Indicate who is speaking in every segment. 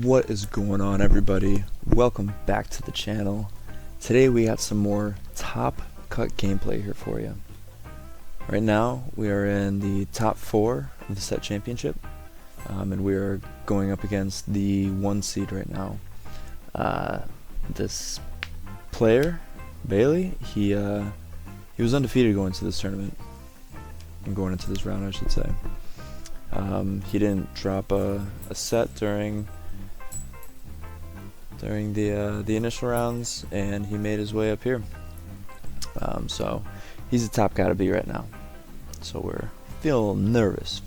Speaker 1: What is going on, everybody? Welcome back to the channel. Today we got some more top cut gameplay here for you. Right now we are in the top 4 of the set championship, and we are going up against the 1 seed right now. This player, Bailey, he was undefeated going into this tournament, and going into this round I should say. He didn't drop a set during the initial rounds, and he made his way up here. So he's the top guy to beat right now. So we're feeling nervous,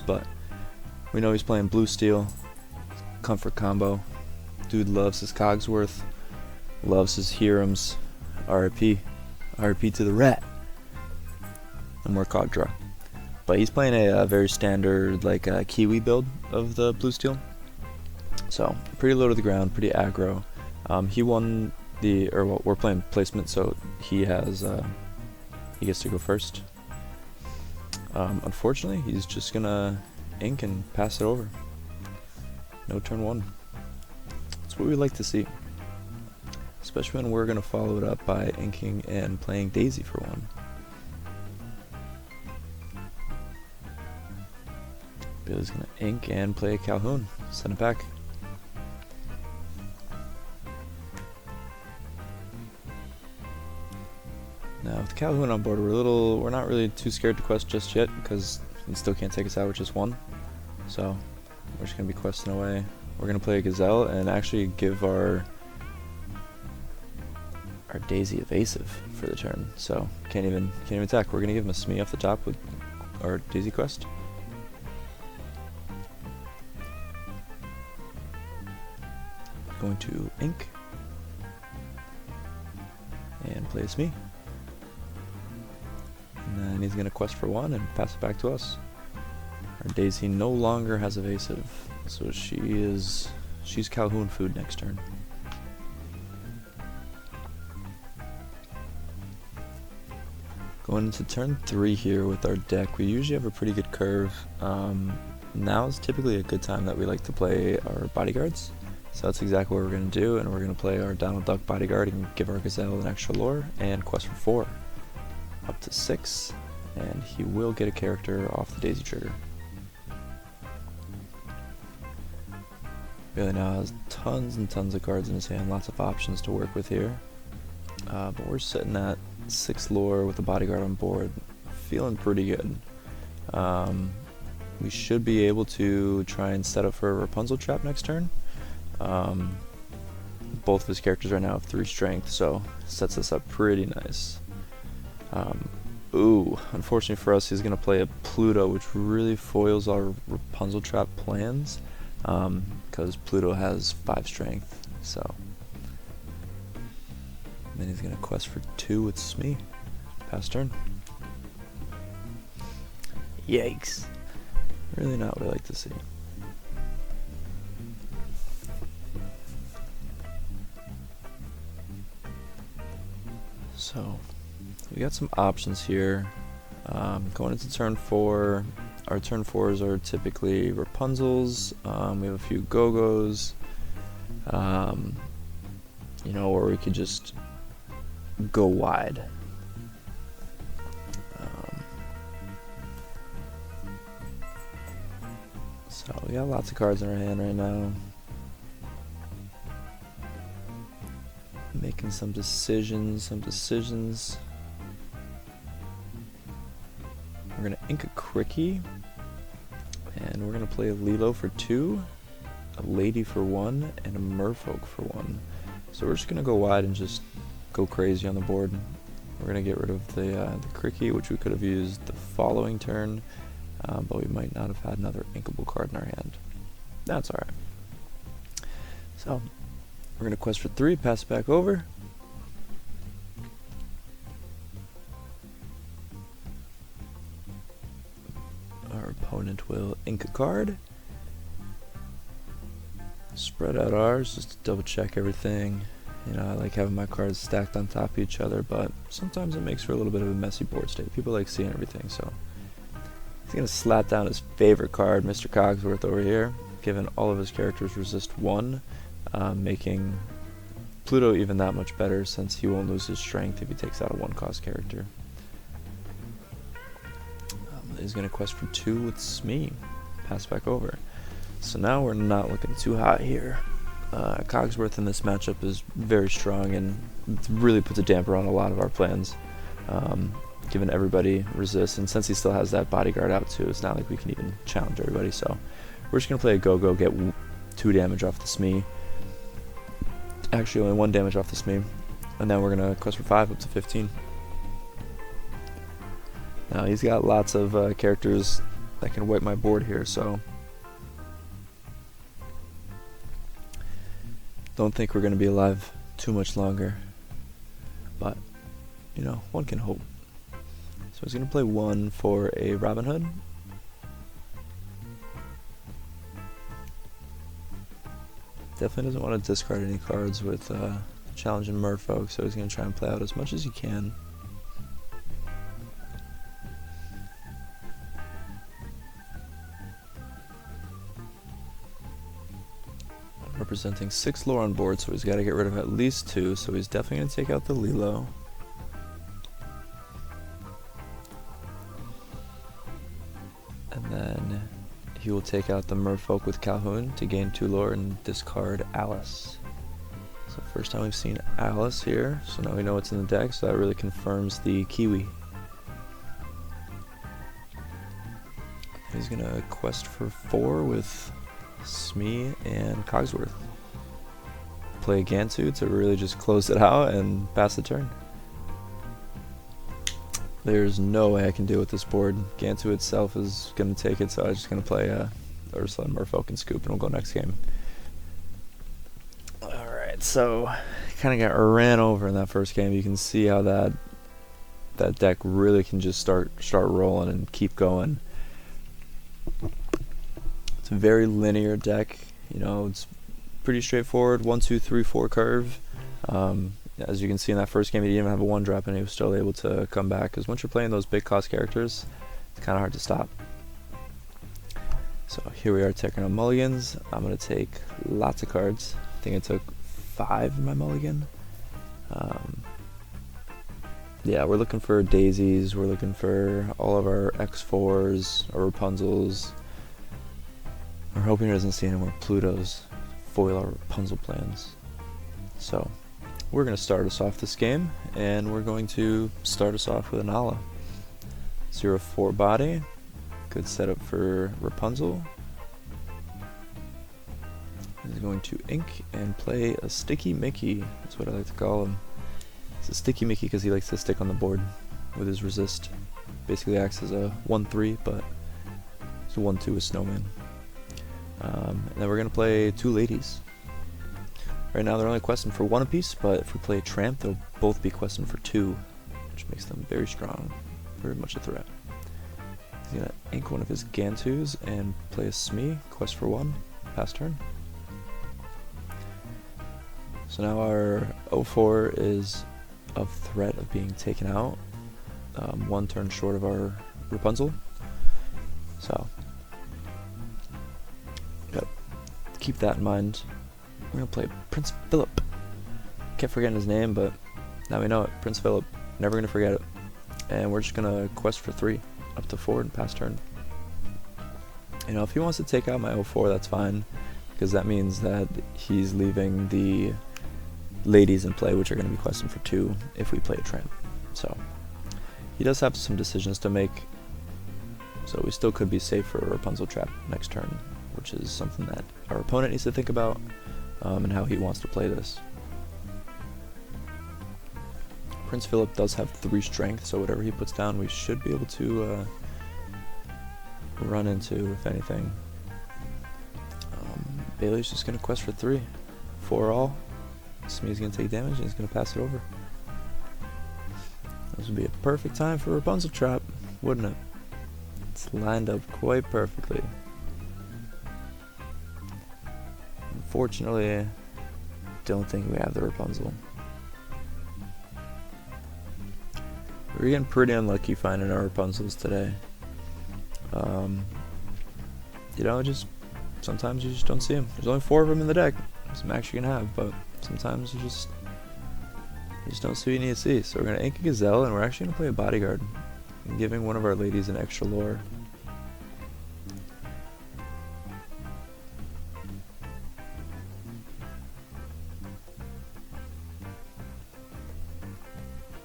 Speaker 1: but we know he's playing blue steel, comfort combo. Dude loves his Cogsworth, loves his Hirams, RIP to the rat. No more Cog draw. But he's playing a very standard Kiwi build of the blue steel. So pretty low to the ground, pretty aggro. He won we're playing placement, so he gets to go first. Unfortunately, he's just gonna ink and pass it over. No turn 1. That's what we like to see, especially when we're gonna follow it up by inking and playing Daisy for 1. Billy's gonna ink and play a Calhoun. Send it back. Now with Calhoun on board, we're not really too scared to quest just yet, because he still can't take us out with just 1. So we're just gonna be questing away. We're gonna play a Gazelle and actually give our Daisy evasive for the turn. So can't even attack. We're gonna give him a Smee off the top with our Daisy quest. Going to ink and play a Smee. And then he's going to quest for 1 and pass it back to us. Our Daisy no longer has evasive, so she's Calhoun food next turn. Going into turn 3 here with our deck, we usually have a pretty good curve. Now is typically a good time that we like to play our bodyguards. So that's exactly what we're going to do, and we're going to play our Donald Duck bodyguard and give our Gazelle an extra lore and quest for 4. Up to 6, and he will get a character off the Daisy trigger. Bailey now has tons and tons of cards in his hand, lots of options to work with here. But we're sitting at 6 lore with the bodyguard on board, feeling pretty good. We should be able to try and set up for a Rapunzel trap next turn. Both of his characters right now have 3 strength, so sets us up pretty nice. Unfortunately for us, he's going to play a Pluto, which really foils our Rapunzel trap plans, because Pluto has 5 strength. So and then he's going to quest for 2 with Smee. Pass turn. Yikes. Really not what I like to see. So we got some options here. Going into turn 4, our turn 4s are typically Rapunzels. We have a few Go-Go's, or we could just go wide. So we got lots of cards in our hand right now. Making some decisions. We're gonna ink a Cricky, and we're gonna play a Lilo for 2, a Lady for 1, and a Merfolk for 1. So we're just gonna go wide and just go crazy on the board. We're gonna get rid of the Cricky, which we could have used the following turn, but we might not have had another inkable card in our hand. That's alright. So we're going to quest for 3, pass it back over. Our opponent will ink a card. Spread out ours just to double check everything. I like having my cards stacked on top of each other, but sometimes it makes for a little bit of a messy board state. People like seeing everything, so he's going to slap down his favorite card, Mr. Cogsworth over here. given all of his characters resist 1, making Pluto even that much better since he won't lose his strength if he takes out a 1-cost character. He's going to quest for 2 with Smee. Pass back over. So now we're not looking too hot here. Cogsworth in this matchup is very strong and really puts a damper on a lot of our plans, given everybody resists, and since he still has that bodyguard out too, it's not like we can even challenge everybody. So we're just going to play a go-go, get 2 damage off the Smee. Actually only 1 damage off the Smee, and then we're going to quest for 5 up to 15. Now he's got lots of characters that can wipe my board here, so don't think we're going to be alive too much longer, but you know, one can hope. So he's going to play 1 for a Robin Hood. Definitely doesn't want to discard any cards with challenging merfolk, so he's going to try and play out as much as he can. Representing 6 lore on board, so he's got to get rid of at least 2, so he's definitely going to take out the Lilo. And then he will take out the merfolk with Calhoun to gain 2 lore and discard Alice. So first time we've seen Alice here, so now we know what's in the deck, so that really confirms the Kiwi. He's going to quest for 4 with Smee and Cogsworth. Play Gantu to really just close it out and pass the turn. There's no way I can deal with this board. Gantu itself is going to take it, so I'm just going to play Ursula and Merfolk and Scoop, and we'll go next game. Alright, so kind of got ran over in that first game. You can see how that deck really can just start rolling and keep going. It's a very linear deck, you know, it's pretty straightforward, 1, 2, 3, 4 curve. As you can see in that first game, he didn't even have a 1-drop and he was still able to come back, because once you're playing those big cost characters, it's kind of hard to stop. So here we are taking on mulligans. I'm going to take lots of cards. I think I took 5 in my mulligan. Yeah, we're looking for daisies, we're looking for all of our X4s, our Rapunzels. We're hoping he doesn't see any more Plutos foil our Rapunzel plans. So we're going to start us off this game, and we're going to start us off with an Ala. 0/4 body, good setup for Rapunzel. He's going to ink and play a Sticky Mickey, that's what I like to call him. It's a Sticky Mickey because he likes to stick on the board with his resist. Basically acts as a 1/3, but it's a 1/2 with Snowman. And then we're going to play 2 ladies. Right now they're only questing for 1 apiece, but if we play Tramp, they'll both be questing for 2, which makes them very strong, very much a threat. He's going to ink one of his Gantus and play a Smee, quest for 1, pass turn. So now our 0/4 is of threat of being taken out, 1 turn short of our Rapunzel. So keep that in mind. We're going to play Prince Philip. Kept forgetting his name, but now we know it. Prince Philip. Never going to forget it. And we're just going to quest for 3 up to 4 and pass turn. You know, if he wants to take out my 0/4, that's fine, because that means that he's leaving the ladies in play, which are going to be questing for 2 if we play a Tramp. So he does have some decisions to make, so we still could be safe for a Rapunzel trap next turn, which is something that our opponent needs to think about, and how he wants to play this. Prince Philip does have 3 strength, so whatever he puts down we should be able to run into, if anything. Bailey's just going to quest for 3. 4 all. Smee's going to take damage and he's going to pass it over. This would be a perfect time for a Rapunzel trap, wouldn't it? It's lined up quite perfectly. Unfortunately, I don't think we have the Rapunzel. We're getting pretty unlucky finding our Rapunzels today. You know, just sometimes you just don't see them. There's only 4 of them in the deck. That's the max you can have, but sometimes you just don't see what you need to see. So we're going to ink a Gazelle, and we're actually going to play a Bodyguard, giving one of our ladies an extra lore.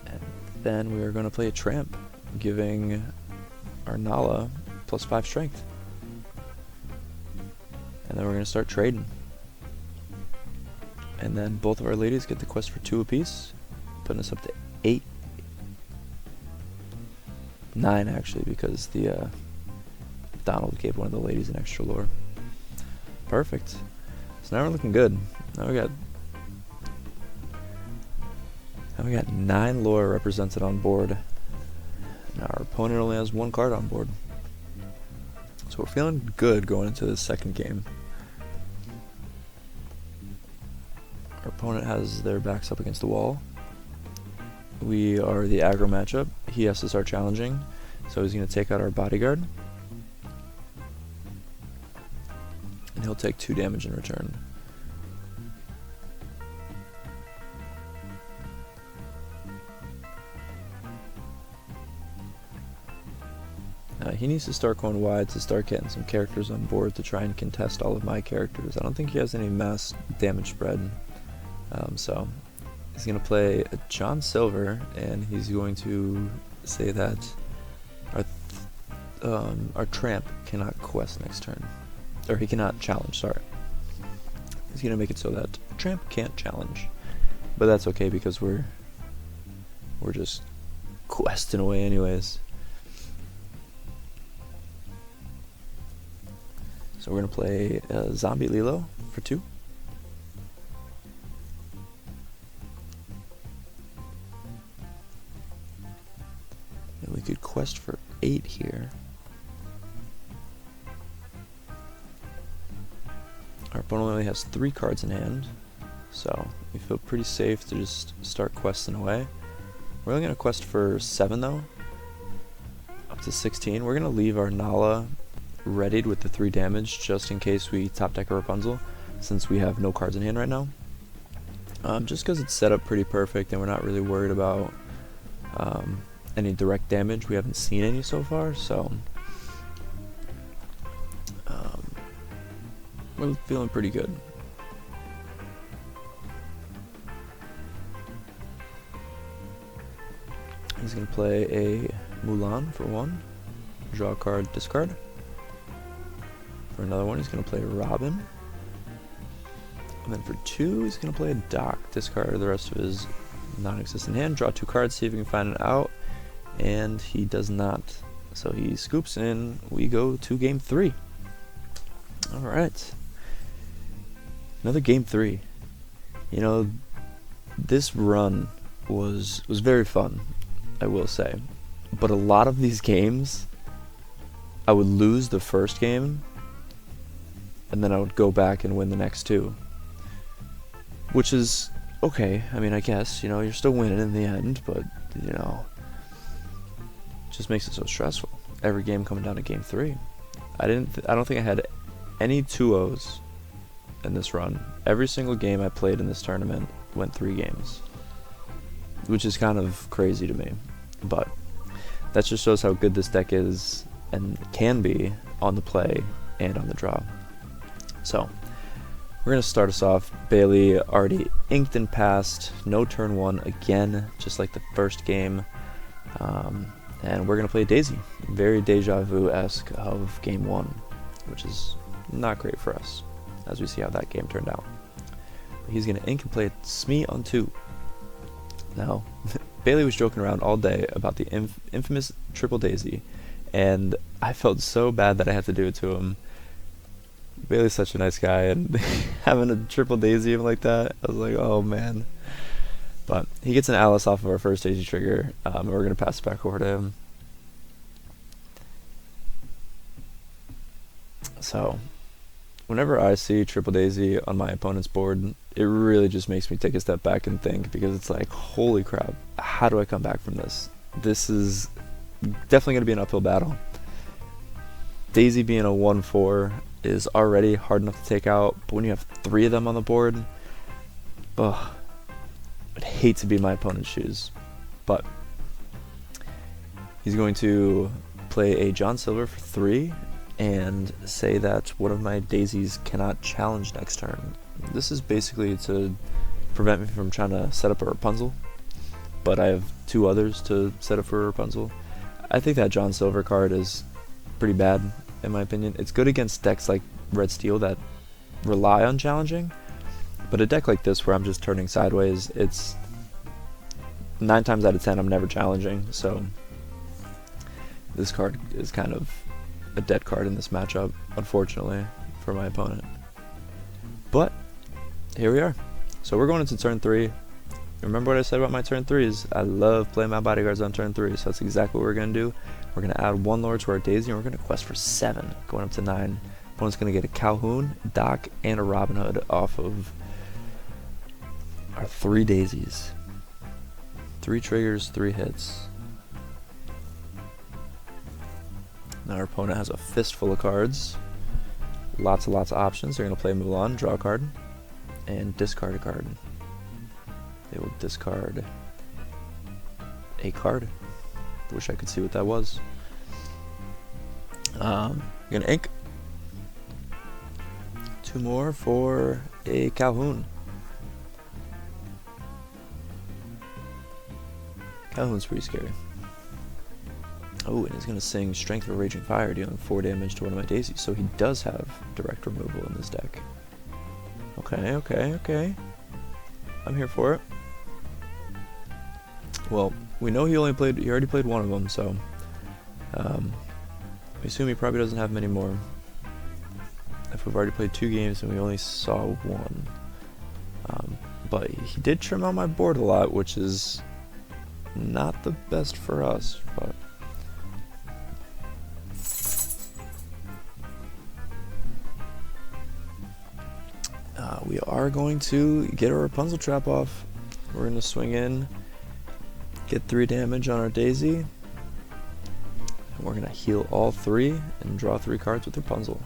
Speaker 1: And then we are going to play a Tramp, giving our Nala +5 strength. And then we're going to start trading. And then both of our ladies get the quest for 2 apiece, putting us up to 8. 9 actually, because the Donald gave one of the ladies an extra lore. Perfect. So now we're looking good. Now we got 9 lore represented on board. And our opponent only has 1 card on board. So we're feeling good going into the second game. Our opponent has their backs up against the wall. We are the aggro matchup. He has to start challenging, so he's going to take out our Bodyguard. And he'll take 2 damage in return. He needs to start going wide to start getting some characters on board to try and contest all of my characters. I don't think he has any mass damage spread. So he's going to play a John Silver, and he's going to say that our Tramp cannot quest next turn. Or he cannot challenge, sorry. He's going to make it so that Tramp can't challenge. But that's okay, because we're just questing away anyways. So we're going to play Zombie Lilo for 2. And we could quest for 8 here. Our opponent only has 3 cards in hand, so we feel pretty safe to just start questing away. We're only going to quest for 7 though, up to 16. We're going to leave our Nala readied with the 3 damage just in case we top deck a Rapunzel, since we have no cards in hand right now. Just because it's set up pretty perfect and we're not really worried about any direct damage. We haven't seen any so far, so we're feeling pretty good. He's going to play a Mulan for 1, draw a card, discard. For another one, he's going to play Robin. And then for 2, he's going to play a Doc. Discard the rest of his non-existent hand. Draw 2 cards, see if we can find it out. And he does not. So he scoops in. We go to game 3. Alright. Another game 3. You know, this run was very fun, I will say. But a lot of these games, I would lose the first game, and then I would go back and win the next 2. Which is okay. I mean, I guess, you know, you're still winning in the end, but, you know, it just makes it so stressful. Every game coming down to game 3. I don't think I had any 2-0s in this run. Every single game I played in this tournament went 3 games, which is kind of crazy to me. But that just shows how good this deck is and can be on the play and on the draw. So we're going to start us off. Bailey already inked and passed. No turn 1 again, just like the first game. And we're going to play Daisy. Very deja vu-esque of game 1, which is not great for us, as we see how that game turned out. But he's going to ink and play Smee on 2. Now, Bailey was joking around all day about the infamous triple Daisy, and I felt so bad that I had to do it to him. Bailey's such a nice guy, and having a triple Daisy like that, I was like, oh man. But he gets an Alice off of our first Daisy trigger, and we're going to pass it back over to him. So, whenever I see triple Daisy on my opponent's board, it really just makes me take a step back and think, because it's like, holy crap, how do I come back from this? This is definitely going to be an uphill battle. Daisy being a 1/4 is already hard enough to take out, but when you have 3 of them on the board, ugh, I'd hate to be my opponent's shoes. But he's going to play a John Silver for 3 and say that one of my daisies cannot challenge next turn. This is basically to prevent me from trying to set up a Rapunzel, but I have 2 others to set up for a Rapunzel. I think that John Silver card is pretty bad, in my opinion. It's good against decks like Red Steel that rely on challenging, but a deck like this where I'm just turning sideways, it's 9 times out of 10 I'm never challenging, so this card is kind of a dead card in this matchup, unfortunately, for my opponent. But here we are. So we're going into turn 3. Remember what I said about my turn 3s? I love playing my bodyguards on turn 3, so that's exactly what we're going to do. We're going to add 1 Lord to our Daisy, and we're going to quest for 7, going up to 9. Opponent's going to get a Calhoun, Doc, and a Robin Hood off of our 3 Daisies. 3 triggers, 3 hits. Now our opponent has a fistful of cards. Lots of options. They're going to play Mulan, draw a card, and discard a card. They will discard a card. Wish I could see what that was. You're going to ink. 2 more for a Calhoun. Calhoun's pretty scary. Oh, and he's going to sing Strength of a Raging Fire, dealing 4 damage to one of my daisies. So he does have direct removal in this deck. Okay. I'm here for it. Well, we know he already played 1 of them, so we assume he probably doesn't have many more. If we've already played 2 games and we only saw 1. But he did trim out my board a lot, which is not the best for us, but we are going to get our Rapunzel trap off. We're going to swing in, get 3 damage on our Daisy, and we're going to heal all 3 and draw 3 cards with Rapunzel.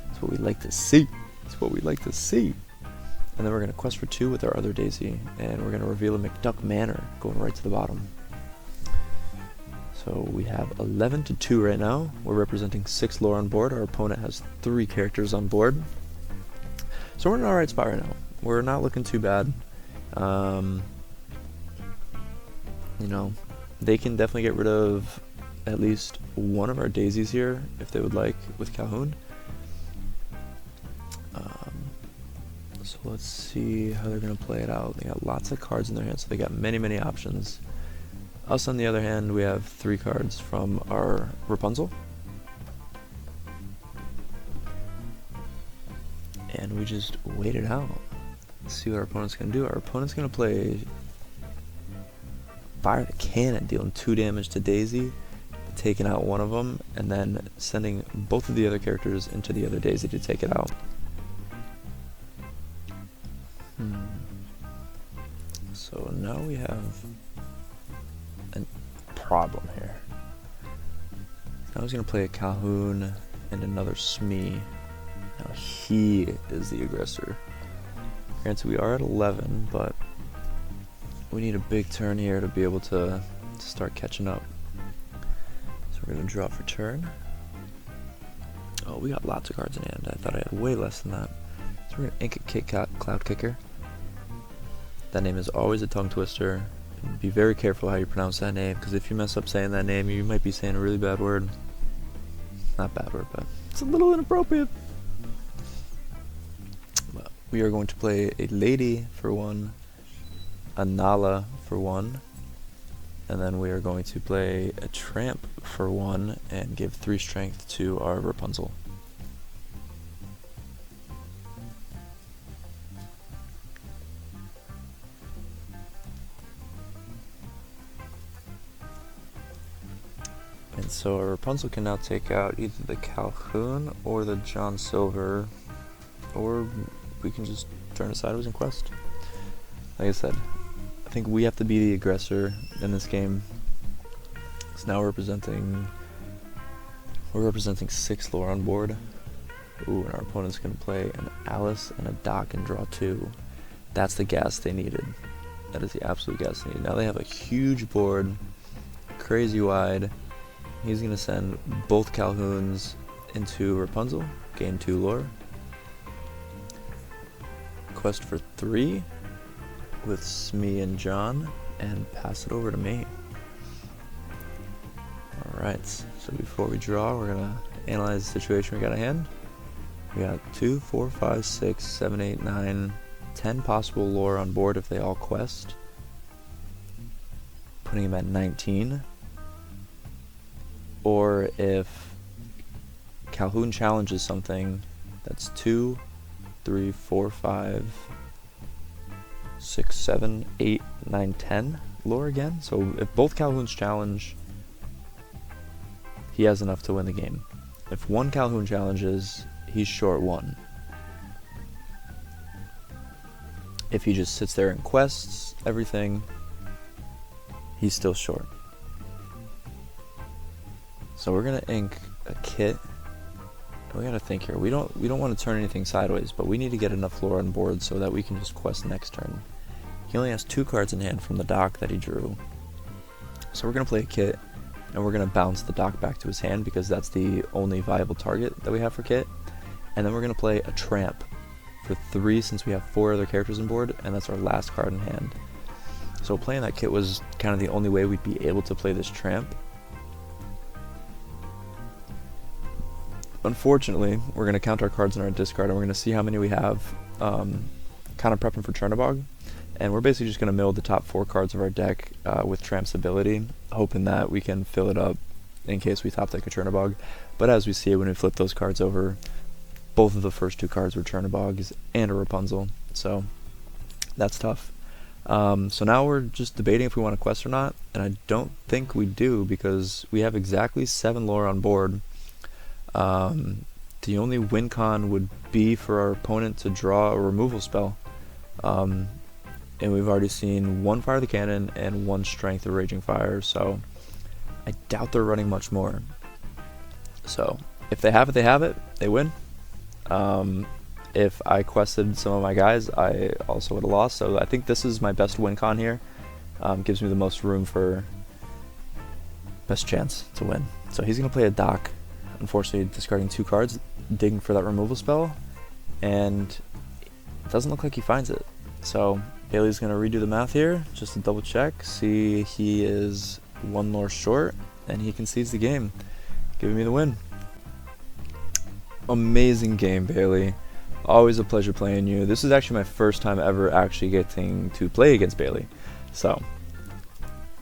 Speaker 1: That's what we like to see. That's what we like to see. And then we're going to quest for 2 with our other Daisy, and we're going to reveal a McDuck Manor going right to the bottom. So we have 11-2 right now. We're representing 6 lore on board. Our opponent has 3 characters on board. So we're in an alright spot right now. We're not looking too bad. You know, they can definitely get rid of at least one of our daisies here if they would like with Calhoun. So let's see how they're going to play it out. They got lots of cards in their hands, so they got many options. Us, on the other hand, we have 3 cards from our Rapunzel. And we just wait it out. Let's see what our opponent's going to do. Our opponent's going to play Fire the Cannon, dealing 2 damage to Daisy, taking out one of them, and then sending both of the other characters into the other Daisy to take it out. So now we have a problem here. Now he's going to play a Calhoun and another Smee. Now he is the aggressor. Granted, we are at 11, but we need a big turn here to be able to start catching up. So we're going to draw for turn. Oh, we got lots of cards in hand. I thought I had way less than that. So we're going to ink a Cloud Kicker. That name is always a tongue twister. Be very careful how you pronounce that name, because if you mess up saying that name, you might be saying a really bad word. Not bad word, but it's a little inappropriate. But we are going to play a Lady for 1, a Nala for 1, and then we are going to play a Tramp for 1 and give 3 strength to our Rapunzel. And so our Rapunzel can now take out either the Calhoun or the John Silver, or we can just turn it sideways and quest. Like I said, I think we have to be the aggressor in this game. So now we're representing 6 lore on board. Ooh, and our opponent's going to play an Alice and a Dock and draw 2. That's the gas they needed. That is the absolute gas they needed. Now they have a huge board, crazy wide. He's going to send both Calhouns into Rapunzel, gain 2 lore. Quest for 3 with Smee and John, and pass it over to me. Alright, so before we draw, we're going to analyze the situation we got at hand. We got 2, 4, 5, 6, 7, 8, 9, 10 possible lore on board if they all quest. Putting him at 19. Or if Calhoun challenges something, that's 2, 3, 4, 5, 6, 7, 8, 9, 10 lore again. So if both Calhouns challenge, he has enough to win the game. If one Calhoun challenges, he's short 1. If he just sits there and quests everything, he's still short. So we're gonna ink a kit. We gotta think here. We don't want to turn anything sideways, but we need to get enough lore on board so that we can just quest next turn. He only has 2 cards in hand from the dock that he drew. So we're gonna play a kit, and we're gonna bounce the dock back to his hand because that's the only viable target that we have for kit. And then we're gonna play a tramp for 3 since we have 4 other characters on board, and that's our last card in hand. So playing that kit was kind of the only way we'd be able to play this tramp. Unfortunately, we're going to count our cards in our discard, and we're going to see how many we have, kind of prepping for Chernobog. And we're basically just going to mill the top 4 cards of our deck with Tramp's ability, hoping that we can fill it up in case we top deck a Chernobog. But as we see when we flip those cards over, both of the first 2 cards were Chernobogs and a Rapunzel, so that's tough. So now we're just debating if we want to quest or not, and I don't think we do because we have exactly 7 lore on board. The only win con would be for our opponent to draw a removal spell. And we've already seen 1 Fire the Cannon and 1 Strength of Raging Fire, so I doubt they're running much more. So if they have it, they win. If I quested some of my guys, I also would have lost, so I think this is my best win con here. Gives me the most room for best chance to win. So he's going to play a dock. Unfortunately, discarding 2 cards, digging for that removal spell, and it doesn't look like he finds it. So Bailey's going to redo the math here, just to double check, see he is 1 lore short, and he concedes the game, giving me the win. Amazing game, Bailey. Always a pleasure playing you. This is actually my first time ever actually getting to play against Bailey. So,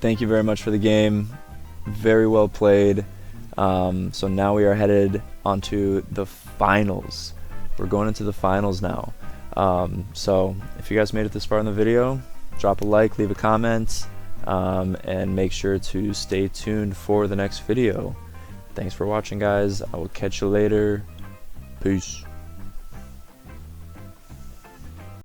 Speaker 1: thank you very much for the game. Very well played. So now we are headed onto the finals. We're going into the finals now. So if you guys made it this far in the video, drop a like, leave a comment, and make sure to stay tuned for the next video. Thanks for watching, guys. I will catch you later. Peace.